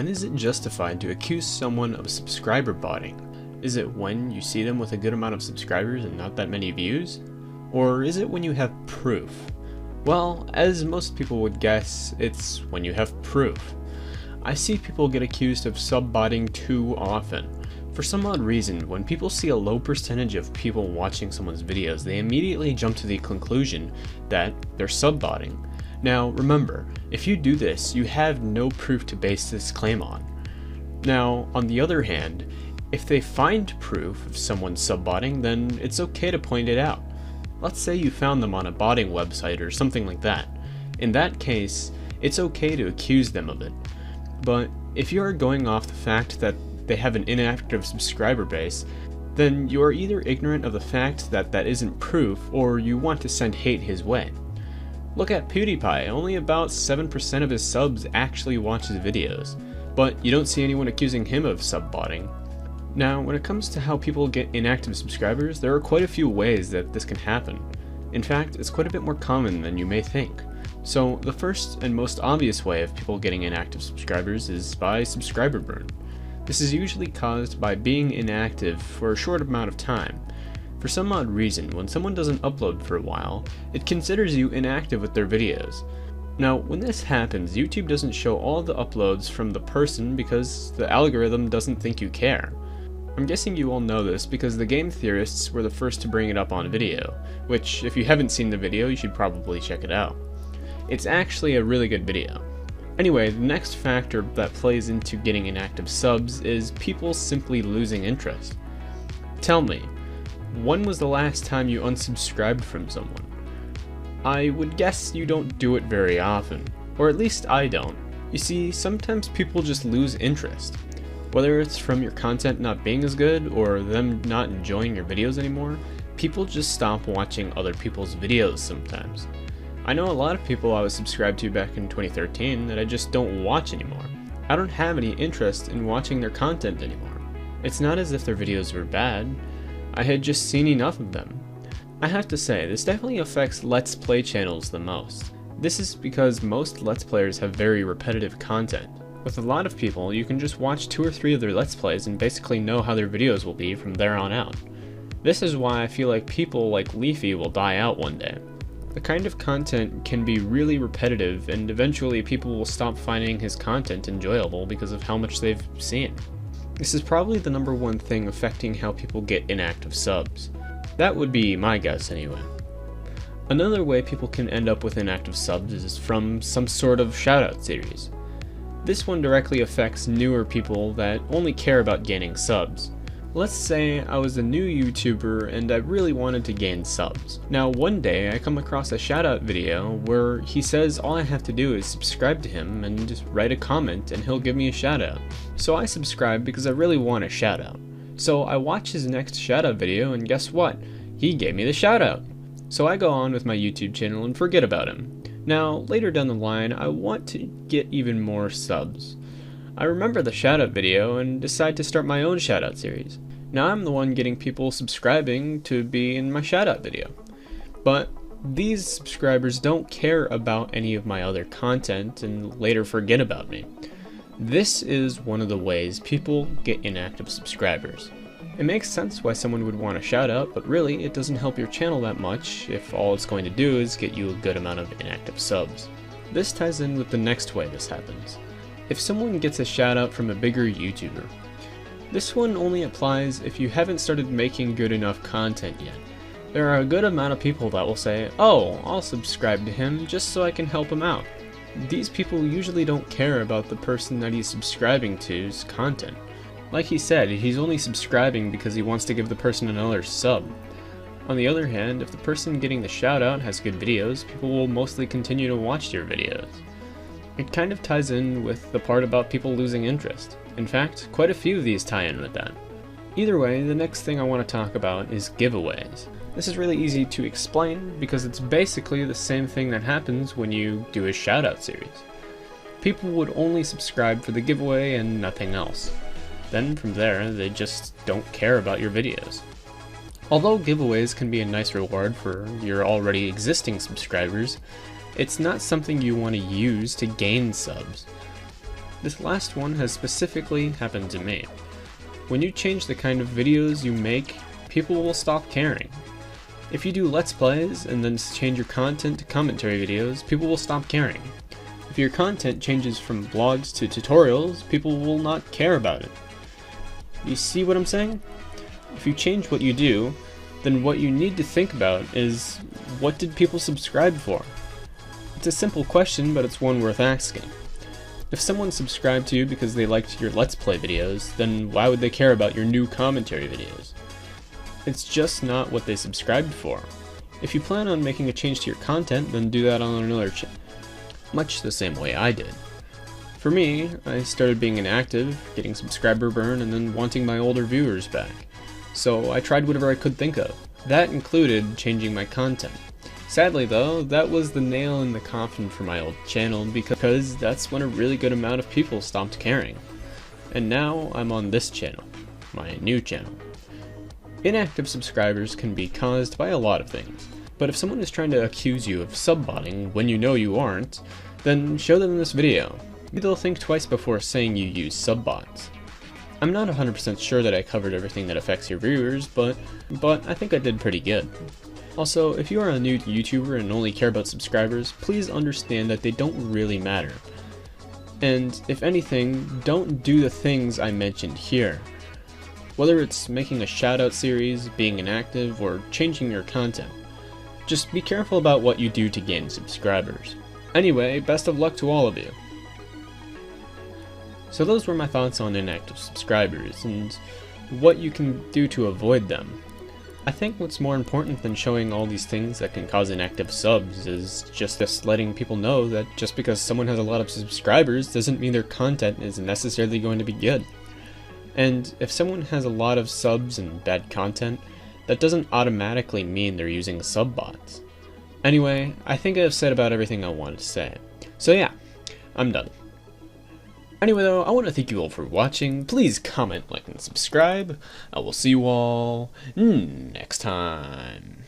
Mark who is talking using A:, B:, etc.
A: When is it justified to accuse someone of subscriber botting? Is it when you see them with a good amount of subscribers and not that many views? Or is it when you have proof? Well, as most people would guess, it's when you have proof. I see people get accused of sub-botting too often. For some odd reason, when people see a low percentage of people watching someone's videos, they immediately jump to the conclusion that they're sub-botting. Now, remember, if you do this, you have no proof to base this claim on. Now, on the other hand, if they find proof of someone sub-botting, then it's okay to point it out. Let's say you found them on a botting website or something like that. In that case, it's okay to accuse them of it. But if you are going off the fact that they have an inactive subscriber base, then you are either ignorant of the fact that that isn't proof, or you want to send hate his way. Look at PewDiePie, only about 7% of his subs actually watch his videos, but you don't see anyone accusing him of sub-botting. Now, when it comes to how people get inactive subscribers, there are quite a few ways that this can happen. In fact, it's quite a bit more common than you may think. So, the first and most obvious way of people getting inactive subscribers is by subscriber burn. This is usually caused by being inactive for a short amount of time. For some odd reason, when someone doesn't upload for a while, it considers you inactive with their videos. Now, when this happens, YouTube doesn't show all the uploads from the person because the algorithm doesn't think you care. I'm guessing you all know this because the game theorists were the first to bring it up on video, which, if you haven't seen the video, you should probably check it out. It's actually a really good video. Anyway, the next factor that plays into getting inactive subs is people simply losing interest. Tell me, when was the last time you unsubscribed from someone? I would guess you don't do it very often, or at least I don't. You see, sometimes people just lose interest. Whether it's from your content not being as good, or them not enjoying your videos anymore, people just stop watching other people's videos sometimes. I know a lot of people I was subscribed to back in 2013 that I just don't watch anymore. I don't have any interest in watching their content anymore. It's not as if their videos were bad, I had just seen enough of them. I have to say, this definitely affects Let's Play channels the most. This is because most Let's Players have very repetitive content. With a lot of people, you can just watch 2 or 3 of their Let's Plays and basically know how their videos will be from there on out. This is why I feel like people like Leafy will die out one day. The kind of content can be really repetitive, and eventually people will stop finding his content enjoyable because of how much they've seen. This is probably the #1 thing affecting how people get inactive subs. That would be my guess anyway. Another way people can end up with inactive subs is from some sort of shoutout series. This one directly affects newer people that only care about gaining subs. Let's say I was a new YouTuber and I really wanted to gain subs. Now one day I come across a shoutout video where he says all I have to do is subscribe to him and just write a comment and he'll give me a shoutout. So I subscribe because I really want a shoutout. So I watch his next shoutout video and guess what? He gave me the shoutout. So I go on with my YouTube channel and forget about him. Now later down the line I want to get even more subs. I remember the shoutout video and decide to start my own shoutout series. Now I'm the one getting people subscribing to be in my shoutout video. But these subscribers don't care about any of my other content and later forget about me. This is one of the ways people get inactive subscribers. It makes sense why someone would want a shoutout, but really it doesn't help your channel that much if all it's going to do is get you a good amount of inactive subs. This ties in with the next way this happens. If someone gets a shoutout from a bigger YouTuber, this one only applies if you haven't started making good enough content yet. There are a good amount of people that will say, oh, I'll subscribe to him just so I can help him out. These people usually don't care about the person that he's subscribing to's content. Like he said, he's only subscribing because he wants to give the person another sub. On the other hand, if the person getting the shoutout has good videos, people will mostly continue to watch your videos. It kind of ties in with the part about people losing interest. In fact, quite a few of these tie in with that. Either way, the next thing I want to talk about is giveaways. This is really easy to explain because it's basically the same thing that happens when you do a shoutout series. People would only subscribe for the giveaway and nothing else. Then from there, they just don't care about your videos. Although giveaways can be a nice reward for your already existing subscribers, it's not something you want to use to gain subs. This last one has specifically happened to me. When you change the kind of videos you make, people will stop caring. If you do Let's Plays and then change your content to commentary videos, people will stop caring. If your content changes from blogs to tutorials, people will not care about it. You see what I'm saying? If you change what you do, then what you need to think about is, what did people subscribe for? It's a simple question, but it's one worth asking. If someone subscribed to you because they liked your Let's Play videos, then why would they care about your new commentary videos? It's just not what they subscribed for. If you plan on making a change to your content, then do that on another channel. Much the same way I did. For me, I started being inactive, getting subscriber burn, and then wanting my older viewers back. So I tried whatever I could think of. That included changing my content. Sadly though, that was the nail in the coffin for my old channel because that's when a really good amount of people stopped caring. And now I'm on this channel, my new channel. Inactive subscribers can be caused by a lot of things, but if someone is trying to accuse you of subbotting when you know you aren't, then show them this video. Maybe they'll think twice before saying you use subbots. I'm not 100% sure that I covered everything that affects your viewers, but I think I did pretty good. Also, if you are a new YouTuber and only care about subscribers, please understand that they don't really matter. And if anything, don't do the things I mentioned here. Whether it's making a shoutout series, being inactive, or changing your content. Just be careful about what you do to gain subscribers. Anyway, best of luck to all of you. So those were my thoughts on inactive subscribers, and what you can do to avoid them. I think what's more important than showing all these things that can cause inactive subs is just letting people know that just because someone has a lot of subscribers doesn't mean their content is necessarily going to be good. And if someone has a lot of subs and bad content, that doesn't automatically mean they're using subbots. Anyway, I think I've said about everything I wanted to say. So yeah, I'm done. Anyway though, I want to thank you all for watching. Please comment, like, and subscribe. I will see you all next time.